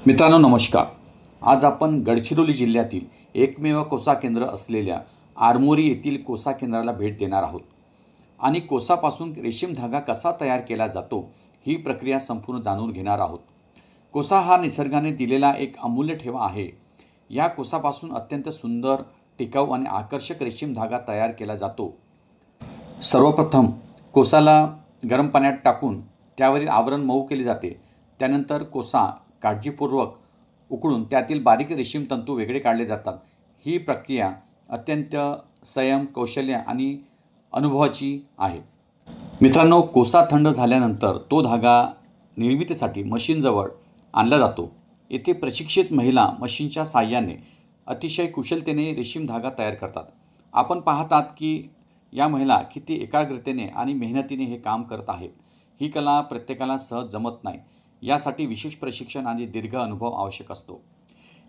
मित्रांनो नमस्कार. आज आपण गडचिरोली जिल्ह्यातील एकमेव कोसा केंद्र असलेल्या आरमोरी येथील कोसा केंद्राला भेट देणार आहोत आणि कोसापासून रेशीम धागा कसा तयार केला जातो ही प्रक्रिया संपूर्ण जाणून घेणार आहोत. कोसा हा निसर्गाने दिलेला एक अमूल्य ठेवा आहे. या कोसापासून अत्यंत सुंदर, टिकाऊ आणि आकर्षक रेशीम धागा तयार केला जातो. सर्वप्रथम कोसाला गरम पाण्यात टाकून त्यावरील आवरण मऊ केले जाते. त्यानंतर कोसा काळजीपूर्वक उकळून त्यातील बारीक रेशीम तंतू वेगळे काढले जातात. ही प्रक्रिया अत्यंत संयम, कौशल्य आणि अनुभवाची आहे. मित्रांनो, कोसा थंड झाल्यानंतर तो धागा निर्मितीसाठी मशीनजवळ आणला जातो. येथे प्रशिक्षित महिला मशीनच्या साहाय्याने अतिशय कुशलतेने रेशीम धागा तयार करतात. आपण पाहतात की या महिला किती एकाग्रतेने आणि मेहनतीने हे काम करत आहेत. ही कला प्रत्येकाला सहज जमत नाही. यासाठी विशेष प्रशिक्षण आणि दीर्घ अनुभव आवश्यक असतो.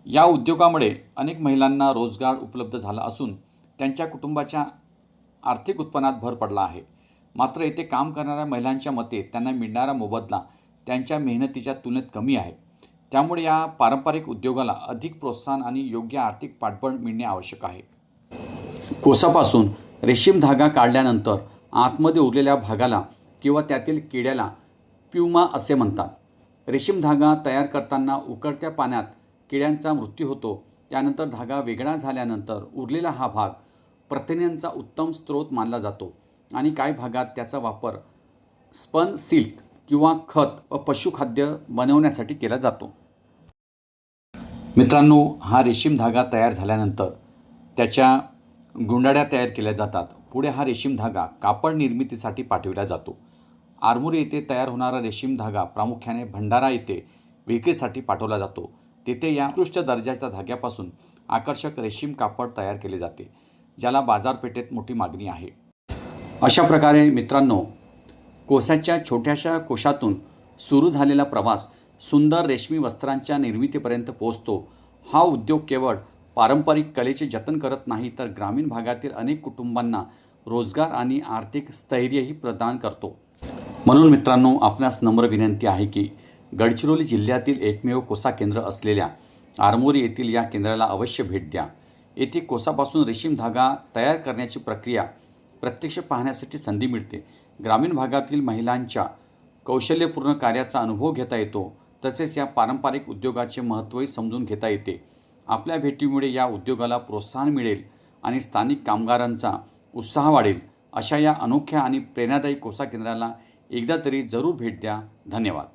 या उद्योगामुळे अनेक महिलांना रोजगार उपलब्ध झाला असून त्यांच्या कुटुंबाच्या आर्थिक उत्पन्नात भर पडला आहे. मात्र येथे काम करणाऱ्या महिलांच्या मते त्यांना मिळणारा मोबदला त्यांच्या मेहनतीच्या तुलनेत कमी आहे. त्यामुळे या पारंपरिक उद्योगाला अधिक प्रोत्साहन आणि योग्य आर्थिक पाठबळ मिळणे आवश्यक आहे. कोसापासून रेशीम धागा काढल्यानंतर आतमध्ये उरलेल्या भागाला किंवा त्यातील किड्याला प्युमा असे म्हणतात. रेशीम धागा तयार करताना उकळत्या पाण्यात किड्यांचा मृत्यू होतो. त्यानंतर धागा वेगळा झाल्यानंतर उरलेला हा भाग प्रथिनांचा उत्तम स्रोत मानला जातो आणि काही भागात त्याचा वापर स्पन सिल्क किंवा खत व पशुखाद्य बनवण्यासाठी केला जातो. मित्रांनो, हा रेशीम धागा तयार झाल्यानंतर त्याच्या गुंडाळ्या तयार केल्या जातात. पुढे हा रेशीम धागा कापड निर्मितीसाठी पाठविला जातो. आरमोरी येथे तयार होणारा रेशीम धागा प्रामुख्याने भंडारा येथे विक्रीसाठी पाठवला जातो. तेथे या उत्कृष्ट दर्जाच्या धाग्यापासून आकर्षक रेशीम कापड तयार केले जाते, ज्याला बाजारपेठेत मोठी मागणी आहे. अशा प्रकारे मित्रांनो, कोसाच्या छोट्याशा कोशातून सुरू झालेला प्रवास सुंदर रेशमी वस्त्रांच्या निर्मितीपर्यंत पोहोचतो. हा उद्योग केवळ पारंपरिक कलेचे जतन करत नाही, तर ग्रामीण भागातील अनेक कुटुंबांना रोजगार आणि आर्थिक स्थैर्यही प्रदान करतो. म्हणून मित्रांनो, आपणास नम्र विनंती आहे की गडचिरोली जिल्ह्यातील एकमेव कोसा केंद्र असलेल्या आरमोरी येथील या केंद्राला अवश्य भेट द्या. येथे कोसापासून रेशीम धागा तयार करण्याची प्रक्रिया प्रत्यक्ष पाहण्यासाठी संधी मिळते. ग्रामीण भागातील महिलांच्या कौशल्यपूर्ण कार्याचा अनुभव घेता येतो. तसेच या पारंपरिक उद्योगाचे महत्त्वही समजून घेता येते. आपल्या भेटीमुळे या उद्योगाला प्रोत्साहन मिळेल आणि स्थानिक कामगारांचा उत्साह वाढेल. अशा या अनोख्या आणि प्रेरणादायी कोसा केंद्राला एकदा तरी जरूर भेट द्या. धन्यवाद.